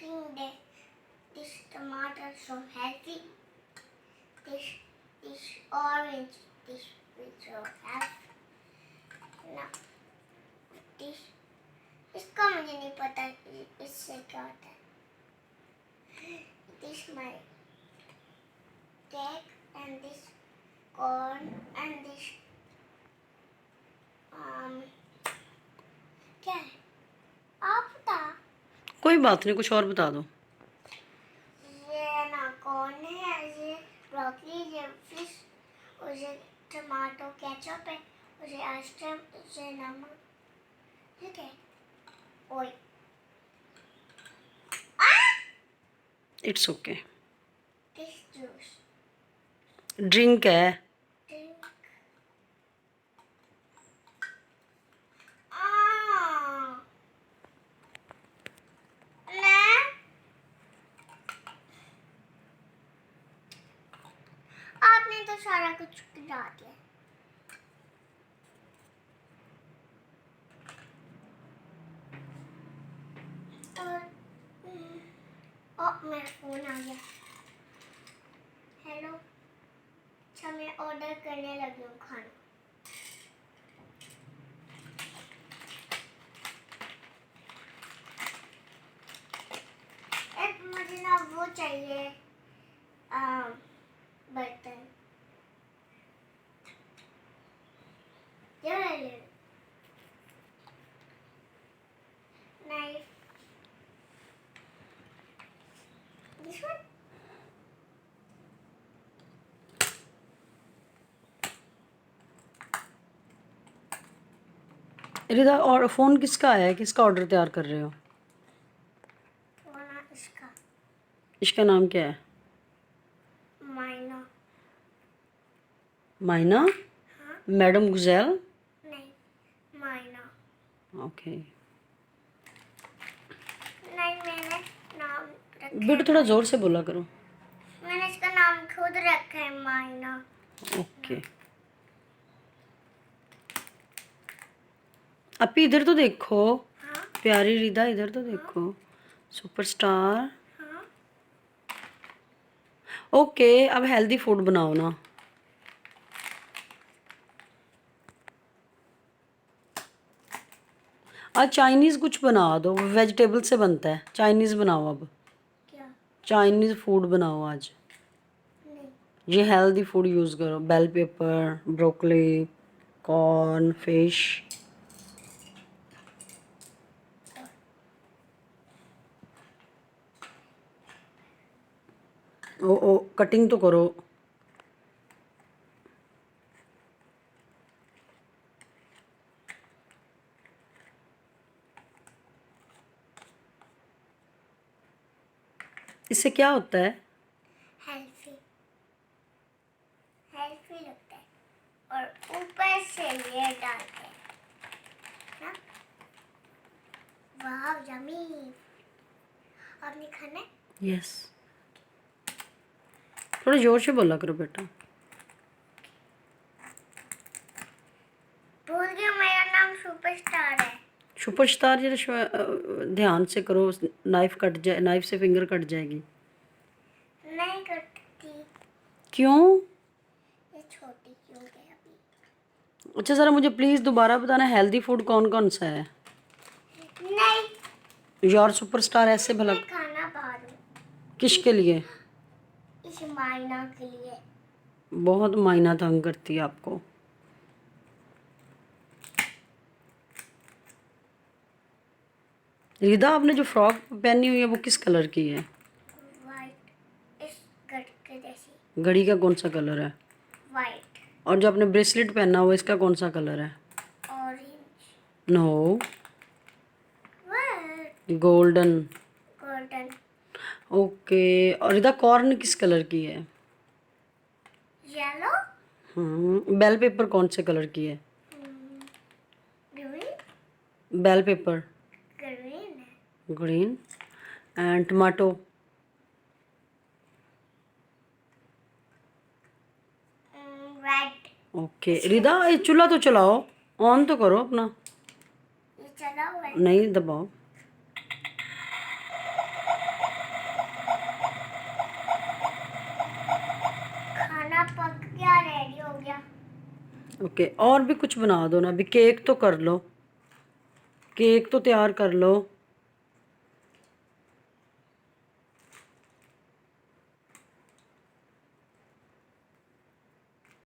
think that this tomato is so healthy. This orange, this is so healthy. Now, इसका मुझे नहीं पता इससे क्या होता है. This my cake and this corn and this क्या है? आप बता. कोई बात नहीं, कुछ और बता दो. ये ना कॉर्न है, ये ब्रोकली, ये फिश, और ये टमाटो केचप है, और ये आइसक्रीम, ये नमक. ठीक है. ओए. It's okay. This juice. Drink है. ड्रिंक. आपने तो सारा कुछ गिरा दिया. मेरा फोन आ गया. हेलो. अच्छा, मैं ऑर्डर करने लगी हूँ खाना. एक मुझे ना वो चाहिए बर्तन. ये ले. नाइफ. This one? रिदा, और फ़ोन किसका है? किसका ऑर्डर तैयार कर रहे हो? फोन इसका. इसका नाम क्या है? माइना. माइना? हाँ. मैडम गुजैल? नहीं, माइना. ओके. नहीं, मैंने नाम रखा बेटा थोड़ा ज़ोर से बोला करो. मैंने इसका नाम खुद रखा है, माइना. ओके. अपी इधर तो देखो. हाँ. प्यारी रिदा, इधर तो देखो. सुपरस्टार. हाँ. ओके, अब हेल्दी फूड बनाओ ना. आज चाइनीज़ कुछ बना दो, वेजिटेबल से बनता है. चाइनीज़ बनाओ अब. क्या? चाइनीज़ फूड बनाओ आज. नहीं. ये हेल्दी फूड यूज़ करो. Bell pepper, broccoli, corn, fish. ओ कटिंग तो करो. इससे क्या होता है? हेल्थी. हेल्थी लगता है. और ऊपर से ये डालते हैं ना. वाह, यम्मी. आपने खाना है? यस. थोड़ा जोर से बोला करो बेटा. भूल गया, मेरा नाम सुपरस्टार है. सुपरस्टार जरा ध्यान से करो. नाइफ कट जाए, नाइफ से फिंगर कट जाएगी. नहीं कटती. क्यों? ये छोटी क्यों है अभी? अच्छा, ज़रा मुझे प्लीज़ दोबारा बताना, हेल्दी फूड कौन कौन सा है? नहीं. यार सुपरस्टार ऐसे भला मैं खाना बाहर हूँ. किसके लिए? इस मायना के लिए. बहुत मायना तंग करती है आपको. रिदा, आपने जो फ्रॉक पहनी हुई है वो किस कलर की है? वाइट. इस घड़ी के जैसी. घड़ी का कौन सा कलर है? वाइट. और जो आपने ब्रेसलेट पहना हुआ इसका कौन सा कलर है? Orange. No. White. Golden. Golden. Okay. और रिदा, कॉर्न किस कलर की है? येलो. बेल पेपर कौन से कलर की है? ग्रीन. बेल पेपर ग्रीन है. Green. And tomato? Red. Okay. Rida, ये चूल्हा तो चलाओ, ऑन तो करो अपना. ये चला हुआ है. नहीं दबाओ. ओके, और भी कुछ बना दो ना, अभी केक तो कर लो, केक तो तैयार कर लो।